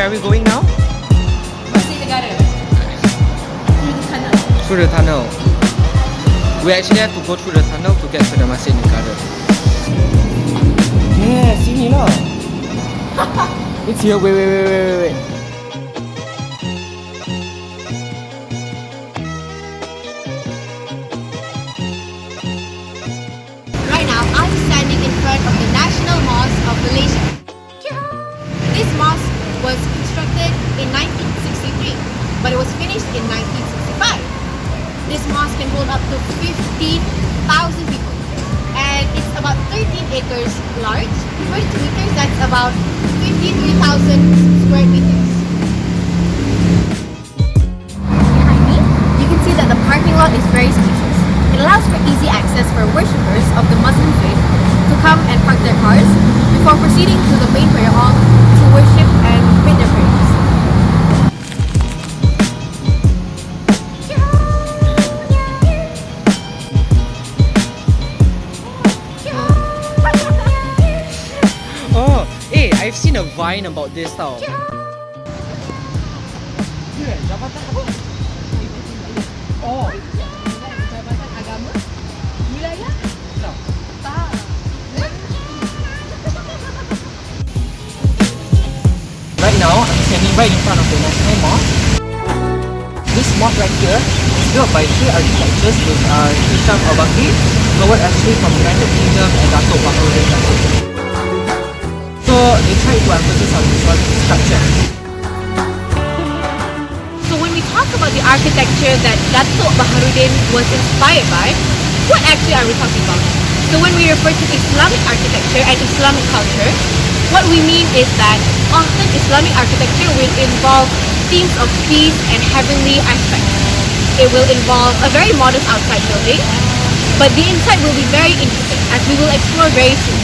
are we going now? Masjid Negara. Through the tunnel. We actually have to go through the tunnel to get to the Masjid Negara. Yeah, sini lah. It's here. Wait. Right now, I'm standing in front of the National Mosque of Malaysia. This mosque was constructed in 1963, but it was finished in 1965. This mosque can hold up to 15,000 people, and it's about 13 acres large. 22 meters, that's about 53,000 square meters. Behind me, you can see that the parking lot is very spacious. It allows for easy access for worshippers of the Muslim faith to come and park their cars before proceeding to the main prayer hall to worship and commit their prayers. Oh, hey, I've seen a Vine about this tau. Jabatan apa? Oh, Jabatan Agama Wilayah? no. Tak. Right now, I'm standing right in front of the National Mosque. This mosque right here is built by three architects with Hisham Al-Bakri, Howard Ashley from United Kingdom, and Datuk Baharudin Datuk. So they try to emphasize on Islamic structure. So when we talk about the architecture that Datuk Baharudin was inspired by, what actually are we talking about? So when we refer to Islamic architecture and Islamic culture, what we mean is that often Islamic architecture will involve themes of peace and heavenly aspects. It will involve a very modest outside building, but the inside will be very intricate, as we will explore very soon.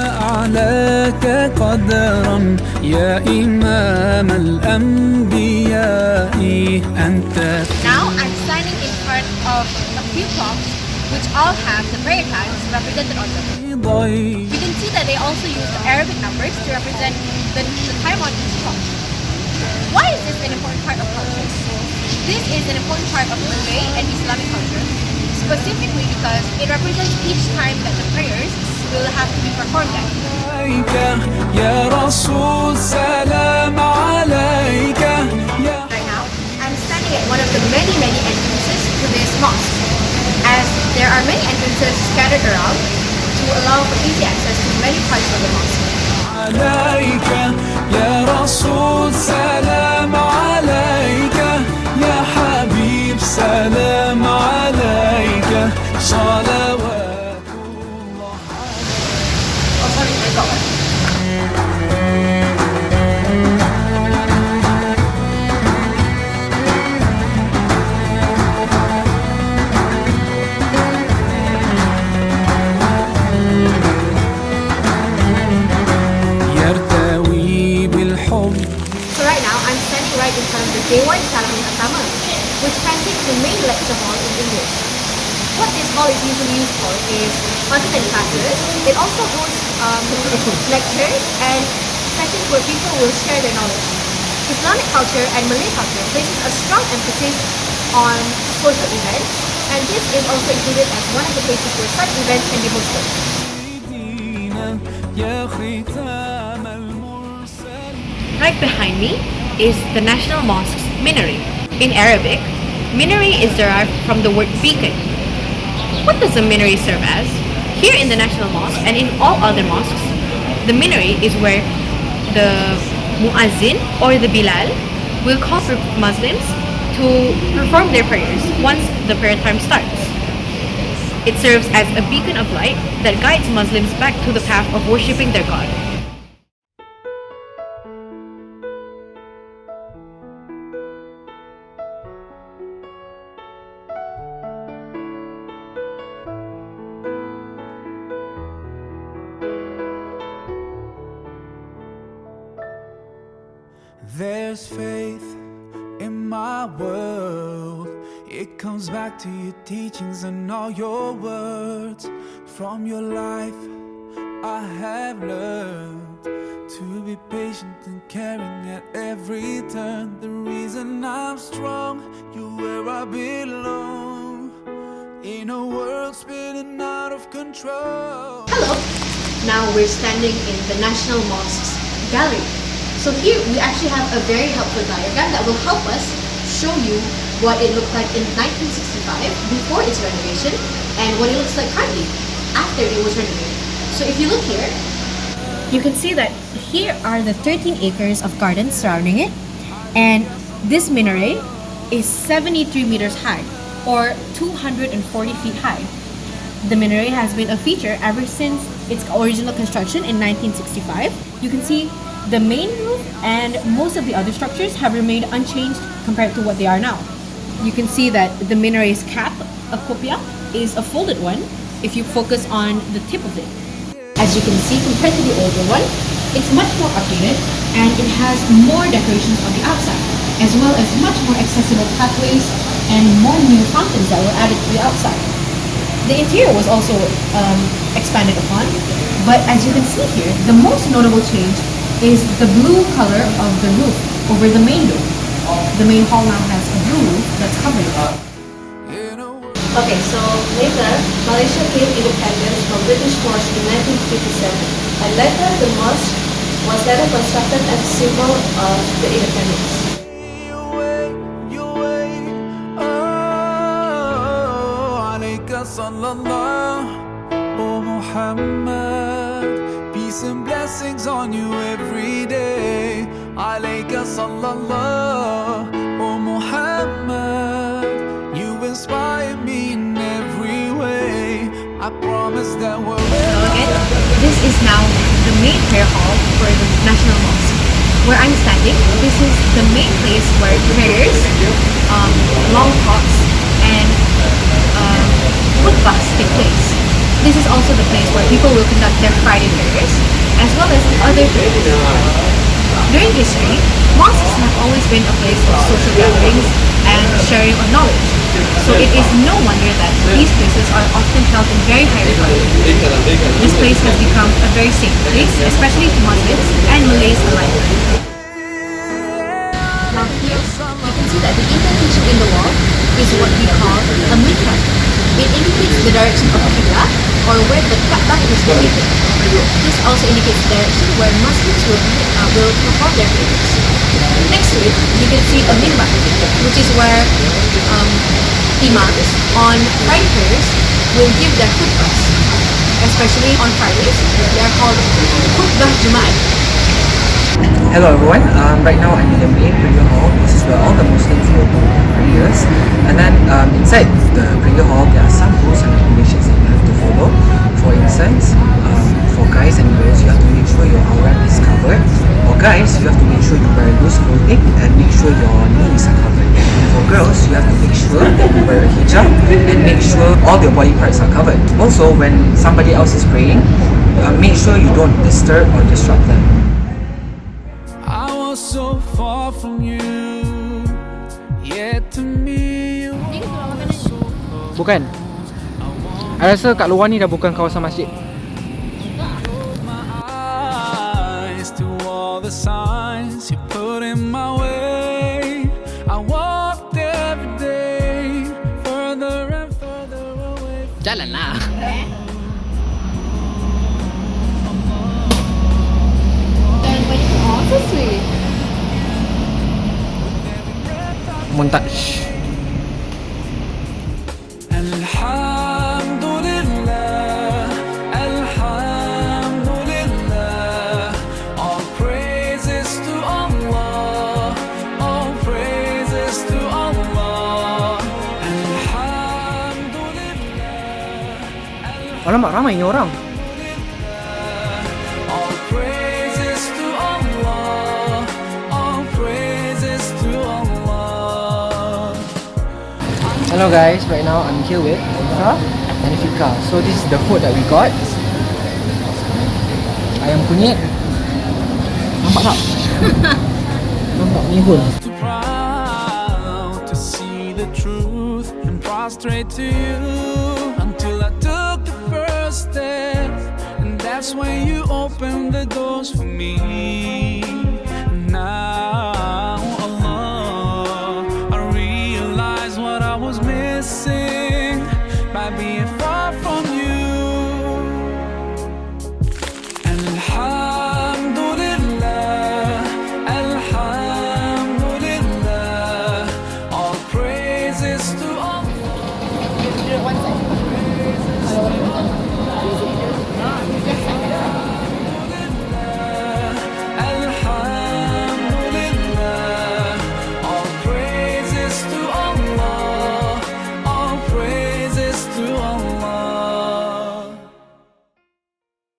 أعلاك قدرا يا إمام الأنبياء أنت. Now I'm standing in front of a few clocks which all have the prayer times represented on them. We can see that they also use the Arabic numbers to represent the time on each clock. Why is this an important part of culture? This is an important part of Malay and Islamic culture, specifically because it represents each time that the prayers will have to be performed at. يا رسول سلام عليك. Right now, I'm standing at one of the many entrances to this mosque, as there are many entrances scattered around to allow for easy access to many parts of the mosque. عليك يا رسول سلام عليك يا حبيب سلام عليك صلوات. So right now, I'm standing right in front of the Dewan Salam Utama, which translates to main lecture hall in English. What this hall is usually used for is content and classes. It also hosts lectures and sessions where people will share their knowledge. Islamic culture and Malay culture places a strong emphasis on social events, and this is also included as one of the places where such events can be hosted. Right behind me is the National Mosque's minaret. In Arabic, minaret is derived from the word beacon. What does a minaret serve as? Here in the National Mosque and in all other mosques, the minaret is where the muazzin or the bilal will call for Muslims to perform their prayers once the prayer time starts. It serves as a beacon of light that guides Muslims back to the path of worshipping their God. There's faith in my world. It comes back to your teachings and all your words. From your life I have learned to be patient and caring at every turn. The reason I'm strong, you're where I belong. In a world spinning out of control. Hello! Now we're standing in the National Mosque's gallery. So here we actually have a very helpful diagram that will help us show you what it looked like in 1965 before its renovation and what it looks like currently after it was renovated. So if you look here, you can see that here are the 13 acres of gardens surrounding it, and this minaret is 73 meters high or 240 feet high. The minaret has been a feature ever since its original construction in 1965. You can see the main roof and most of the other structures have remained unchanged compared to what they are now. You can see that the minaret's cap, a kopia, is a folded one if you focus on the tip of it. As you can see, compared to the older one, it's much more updated and it has more decorations on the outside, as well as much more accessible pathways and more new fountains that were added to the outside. The interior was also expanded upon, but as you can see here, the most notable change is the blue color of the roof over the main dome. The main hall now has a blue roof that's covered it. Okay, so later, Malaysia gained independence from British force in 1957, and later the mosque was later constructed as a symbol of the independence. Alayka Sallallahu, oh Muhammad, peace and blessings on you every day. Alayka Sallallahu, oh Muhammad, you inspire me in every way. I promise that we'll This is now the main prayer hall for the National Mosque. Where I'm standing, this is the main place where prayers, long talks, and khutbahs take place. This is also the place where people will conduct their Friday prayers, as well as other prayers. During history, mosques have always been a place of social gatherings and sharing of knowledge. So it is no wonder that these places are often held in very high regard. This place has become a very safe place, especially to Muslims and Malays alike. Now here, you can see that the indentation in the wall is what we call a mihrab. It indicates the direction of Qibla, or where the Kaabah is located. This also indicates the direction where Muslims will perform their prayers. Next to it, you can see a minbar, which is where imams on Friday prayers will give their khutbahs. Especially on Fridays, they are called khutbah Jumaat. Hello everyone, right now I'm in the main prayer hall. This is where all the Muslims will do their prayers. And then inside the prayer hall, there are some rules and regulations that you have to follow. For instance, for guys and girls, you have to make sure your aurat is covered. For guys, you have to make sure you wear loose clothing and make sure your knees are covered. And for girls, you have to make sure that you wear a hijab and make sure all your body parts are covered. Also, when somebody else is praying, make sure you don't disturb or disrupt them. So far from you, yet to me you are so close. Bukan. I rasa kat luar ni dah bukan kawasan masjid. My eyes to all the signs you put in my way. I walked every day further and further away. Jalan lah. Oh, so sweet. Montage. Alhamdulillah, Alhamdulillah, all praises to Allah, all praises to Allah. Alhamdulillah. Alamak, ramai ni orang. All praises to Allah, all praises to Allah. Hello guys, right now I'm here with Alayka and Fiqah. So this is the food that we got. Ayam kunyit. Nampak tak? Nampak mihun. Proud to see the truth and prostrate to you until I took the first step, and that's that's when you open the doors for me.